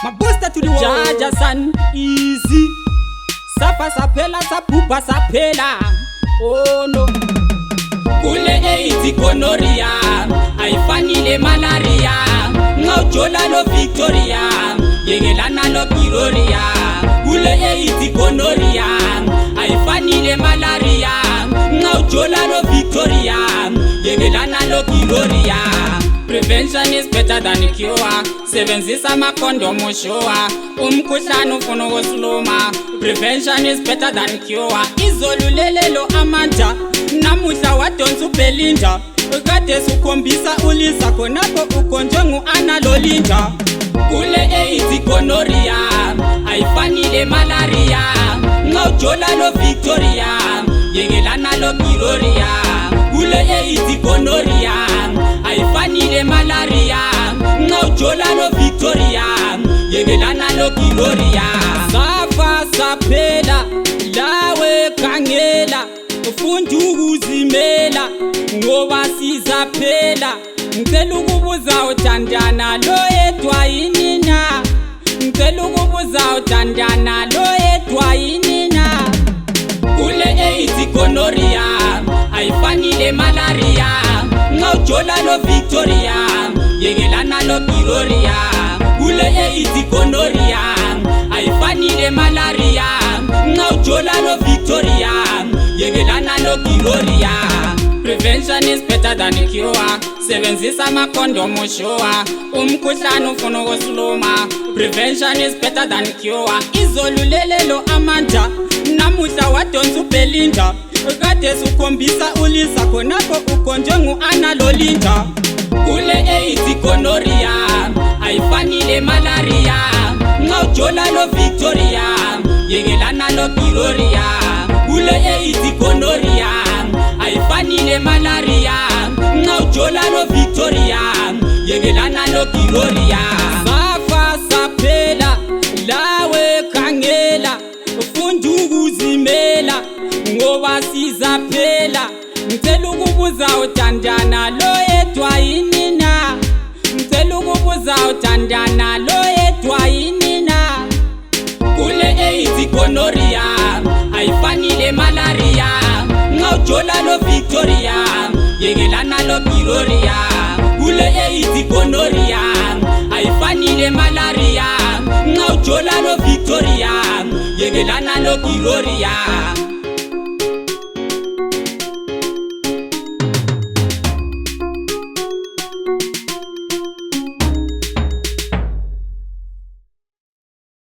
My booster to the world. Jaja san easy. Safa saphela saphupa saphela. Oh no. Kule AIDS gonorrhea, ayifanile malaria. Ngawujola lo Victoria, yekelana lo Gloria. Kule AIDS gonorrhea, ayifanile malaria. Ngawujola lo Victoria, yekelana lo Gloria. Prevention is better than cure. Sebenzisa amacondom ushowa. Umkhuhlane ufuna ukusiluma. Prevention is better than cure. Izolulelelo amandla. Namuhla wadonsa uBelinda. Kade sukhombisa ulisa khonapho ukonjwe ngu-Anna Lolinda. Kule AIDS gonorrhea, ayifanile malaria. Ngawujola lo Victoria, yekelana lo Gloria. Kule AIDS gonorrhea, ayifanile malaria. Ngawujola lo Victoria, yekelana lo Gloria. Safa saphela, lawe khangela. Ufunda ukuzimela, ngoba sizaphela. Ngicela ukubuza uthandana lo yedwa yini na? Ngicela ukubuza uthandana lo yedwa yini na? Kule AIDS gonorrhea, ayifanile malaria. Ngawujola lo Victoria, yekelana lo Gloria. Kule AIDS gonorrhea, ayifanile malaria. Ngawujola lo Victoria, yekelana lo Gloria. Prevention is better than cure. Sebenzisa amacondom ushowa. Umkhuhlane ufuna ukusiluma. Prevention is better than cure. Izolulelelo amandla. Namuhla wadonsa uBelinda. Kade sukhombisa ulisa khonapho ukonjwe ngu-Anna Lolinda. Kule AIDS gonorrhea, ayifanile malaria. Ngawujola lo Victoria, yekelana lo Gloria. Kule AIDS gonorrhea, ayifanile malaria. Ngawujola lo Victoria, yekelana lo Gloria. Safa saphela, lawe khangela. Ufunda ukuzimela, ngoba sizaphela. Ngicela ukubuza uthandana lo yedwa yini na? Ngicela ukubuza uthandana lo yedwa yini na? Kule AIDS gonorrhea, ayifanile malaria. Ngawujola lo Victoria, yekelana lo Gloria. Kule AIDS gonorrhea, ayifanile malaria. Ngawujola lo Victoria, yekelana lo Gloria.